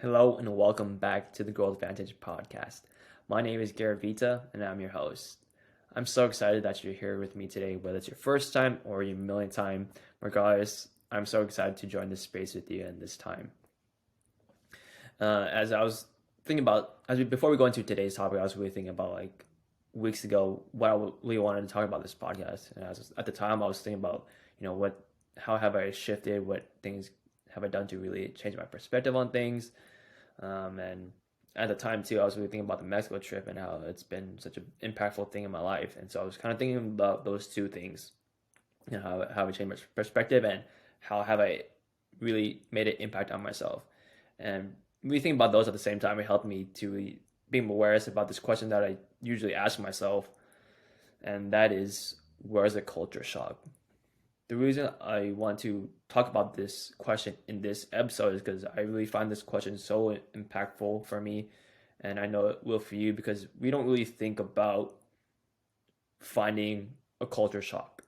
Hello and welcome back to the Growth Vantage Podcast. My name is Garrett Vita and I'm your host. I'm so excited that you're here with me today, whether it's your first time or your millionth time. Regardless, I'm so excited to join this space with you in this time. As I was thinking about, before we go into today's topic, I was really thinking about weeks ago what I really wanted to talk about this podcast. And at the time, I was thinking about, how have I shifted, what things have I done to really change my perspective on things. And at the time too, I was really thinking about the Mexico trip and how it's been such an impactful thing in my life. And so I was kind of thinking about those two things, how I changed my perspective and how have I really made an impact on myself. And really think about those at the same time, it helped me to really be aware about this question that I usually ask myself, and that is, where's the culture shock? The reason I want to talk about this question in this episode is because I really find this question so impactful for me, and I know it will for you, because we don't really think about finding a culture shock.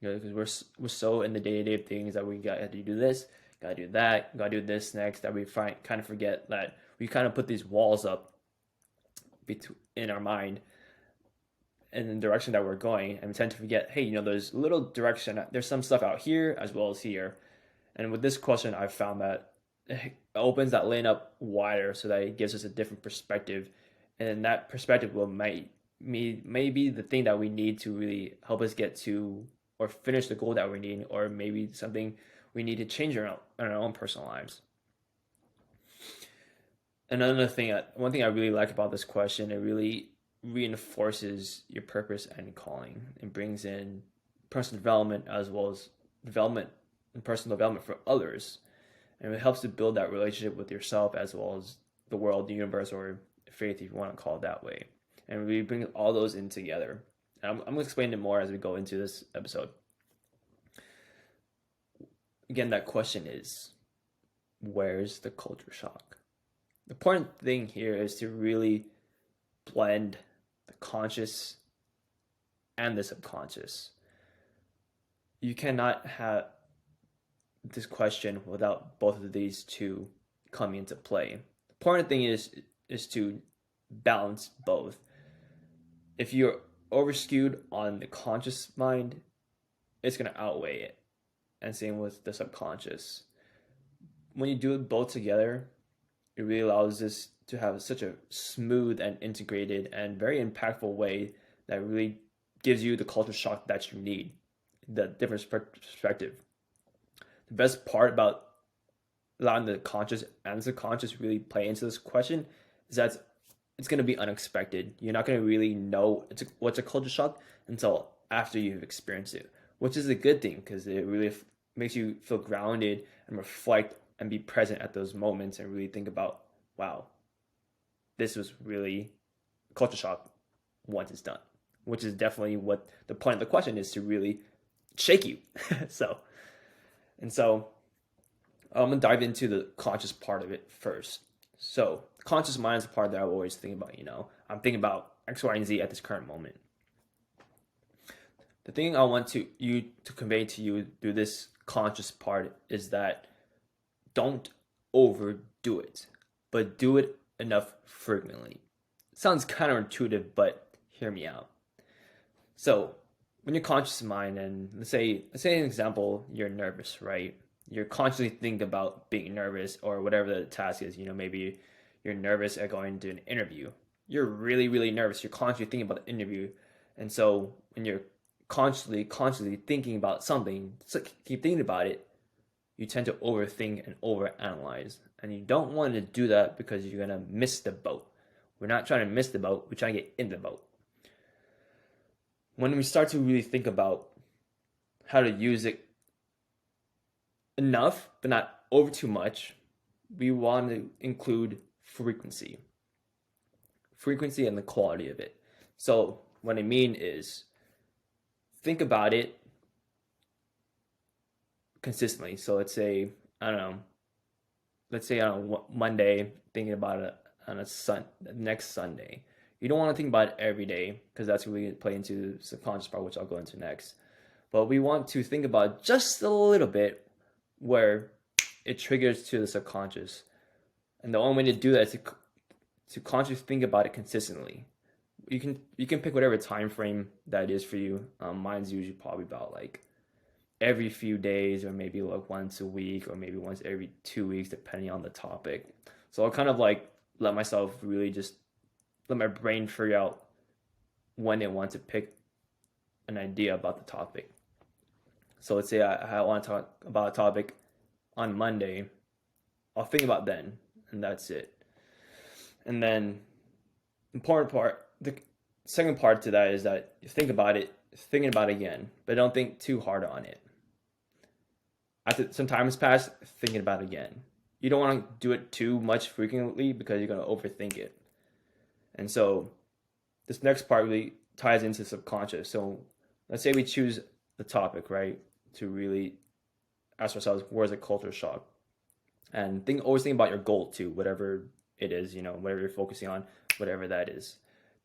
Because we're so in the day-to-day things that we got to do this, got to do that, got to do this next, that we kind of forget that we kind of put these walls up in our mind in the direction that we're going, and we tend to forget, hey, there's a little direction, there's some stuff out here as well as here. And with this question, I've found that it opens that lane up wider so that it gives us a different perspective, and that perspective may be the thing that we need to really help us get to or finish the goal that we need, or maybe something we need to change in our own personal lives. One thing I really like about this question, it really reinforces your purpose and calling, and brings in personal development as well as personal development for others, and it helps to build that relationship with yourself as well as the world, the universe, or faith, if you want to call it that way. And we bring all those in together. I'm going to explain it more as we go into this episode. Again, that question is, where's the culture shock? The important thing here is to really blend the conscious and the subconscious. You cannot have this question without both of these two coming into play. The important thing is to balance both. If you're overskewed on the conscious mind, it's going to outweigh it. And same with the subconscious. When you do it both together, it really allows us to have such a smooth and integrated and very impactful way that really gives you the culture shock that you need, the different perspective. The best part about allowing the conscious and subconscious really play into this question is that it's going to be unexpected. You're not going to really know what's a culture shock until after you've experienced it, which is a good thing, because it really makes you feel grounded and reflect and be present at those moments and really think about, wow, this was really culture shock once it's done, which is definitely what the point of the question is, to really shake you. So I'm going to dive into the conscious part of it first. So the conscious mind is the part that I always think about, I'm thinking about X, Y, and Z at this current moment. The thing I want to convey to you through this conscious part is that don't overdo it, but do it enough frequently. Sounds counterintuitive, but hear me out. So when you're conscious mind, and let's say an example, you're nervous, right? You're consciously thinking about being nervous or whatever the task is. Maybe you're nervous at going to an interview. You're really, really nervous. You're constantly thinking about the interview. And so when you're consciously thinking about something, keep thinking about it, you tend to overthink and overanalyze. And you don't want to do that, because you're going to miss the boat. We're not trying to miss the boat. We're trying to get in the boat. When we start to really think about how to use it enough, but not over too much, we want to include frequency and the quality of it. So what I mean is, think about it consistently. So let's say, on Monday, thinking about it on next Sunday. You don't want to think about it every day, because that's really play into the subconscious part, which I'll go into next. But we want to think about just a little bit where it triggers to the subconscious. And the only way to do that is to consciously think about it consistently. You can pick whatever time frame that is for you. Mine's usually probably about like every few days, or maybe like once a week, or maybe once every 2 weeks, depending on the topic. So I'll kind of like let myself really just let my brain figure out when it wants to pick an idea about the topic. So let's say I want to talk about a topic on Monday. I'll think about then, and that's it. And then important part, the second part to that is that you think about it, thinking about it again, but don't think too hard on it. After some time has passed, thinking about it again. You don't want to do it too much frequently because you're going to overthink it. And so this next part really ties into subconscious. So let's say we choose the topic, right? To really ask ourselves, where's a culture shock? And always think about your goal too, whatever it is, whatever you're focusing on, whatever that is.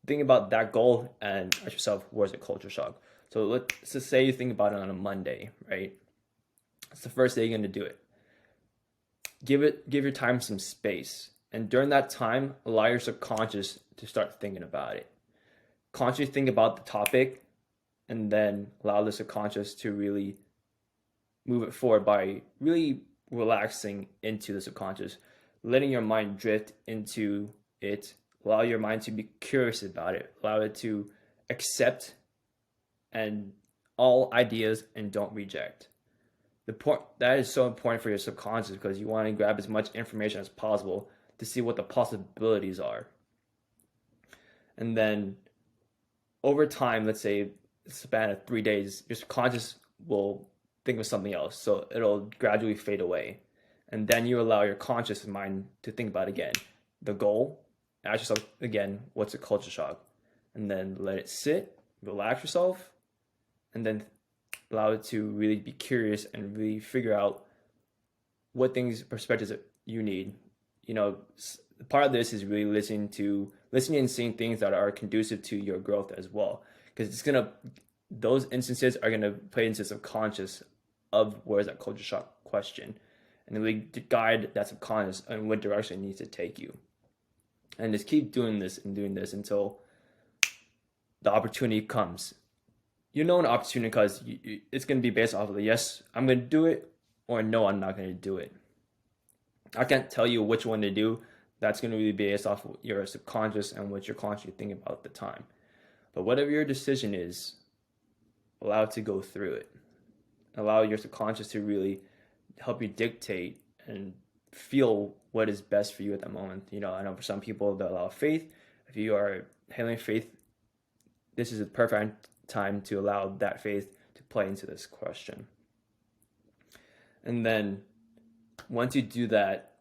Think about that goal and ask yourself, where's a culture shock? So let's just say you think about it on a Monday, right? It's the first day you're going to do it. Give your time some space. And during that time, allow your subconscious to start thinking about it. Consciously think about the topic, and then allow the subconscious to really move it forward by really relaxing into the subconscious, letting your mind drift into it. Allow your mind to be curious about it. Allow it to accept and all ideas and don't reject. That is so important for your subconscious because you want to grab as much information as possible to see what the possibilities are. And then over time, let's say a span of 3 days, your subconscious will think of something else. So it'll gradually fade away. And then you allow your conscious mind to think about again the goal. Ask yourself again, what's a culture shock? And then let it sit, relax yourself, and then allow it to really be curious and really figure out what perspectives that you need. Part of this is really listening and seeing things that are conducive to your growth as well. Because those instances are gonna play into subconscious of where's that culture shock question, and then really guide that subconscious in what direction it needs to take you. And just keep doing this until the opportunity comes. An opportunity because it's going to be based off of the yes, I'm going to do it, or no, I'm not going to do it. I can't tell you which one to do. That's going to be based off of your subconscious and what you're consciously thinking about at the time. But whatever your decision is, allow it to go through it. Allow your subconscious to really help you dictate and feel what is best for you at that moment. I know for some people they'll allow faith. If you are handling faith, this is a perfect time to allow that faith to play into this question. And then once you do that,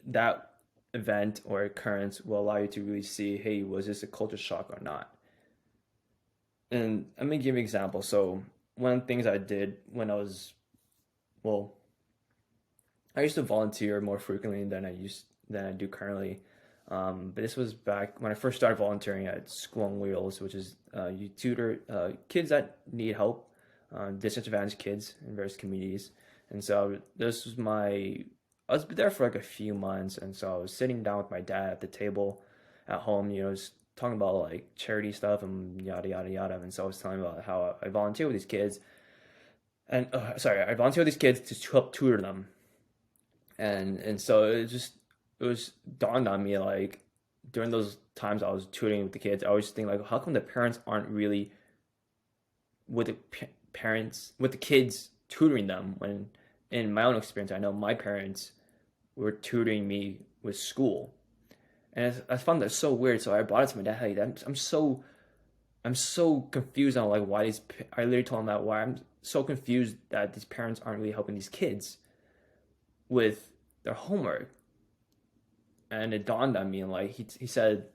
that event or occurrence will allow you to really see, hey, was this a culture shock or not? And I'm going to give you an example. So one of the things I did when I used to volunteer more frequently than I do currently. But this was back when I first started volunteering at School on Wheels, which is you tutor kids that need help, disadvantaged kids in various communities. And so I was there for like a few months, and so I was sitting down with my dad at the table at home, just talking about like charity stuff and yada yada yada. And so I was telling about how I volunteer with these kids, and I volunteer with these kids to help tutor them, and so it was dawned on me, like during those times I was tutoring with the kids, I always think like, how come the parents aren't really with the kids tutoring them? When in my own experience, I know my parents were tutoring me with school, and I found that so weird. So I brought it to my dad. Hey, I'm so confused on like why I literally told him that why I'm so confused that these parents aren't really helping these kids with their homework. And it dawned on me, and like he said,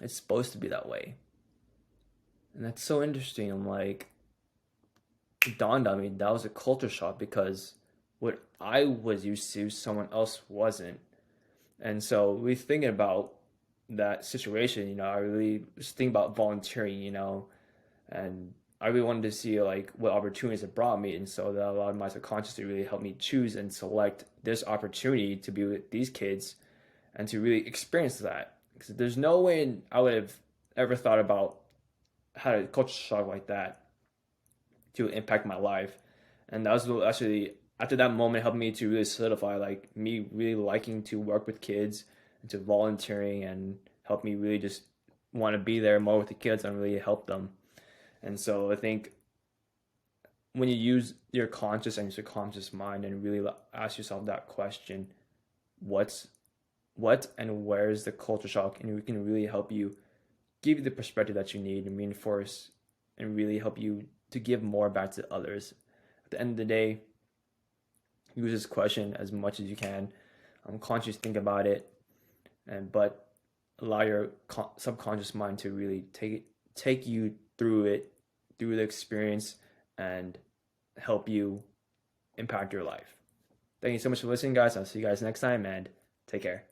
it's supposed to be that way. And that's so interesting. I'm like, it dawned on me that was a culture shock because what I was used to, someone else wasn't. And so we thinking about that situation, I really was thinking about volunteering, and I really wanted to see like what opportunities it brought me, and so that allowed my subconscious to really help me choose and select this opportunity to be with these kids and to really experience that. Because there's no way I would have ever thought about how a culture shock like that to impact my life, and that was what actually after that moment helped me to really solidify like me really liking to work with kids and to volunteering and help me really just want to be there more with the kids and really help them. And so I think when you use your conscious and subconscious mind and really ask yourself that question, what's what and where is the culture shock, and we can really help you give you the perspective that you need and reinforce and really help you to give more back to others. At the end of the day, use this question as much as you can. Consciously think about it, but allow your subconscious mind to really take you through it, through the experience, and help you impact your life. Thank you so much for listening, guys. I'll see you guys next time, and take care.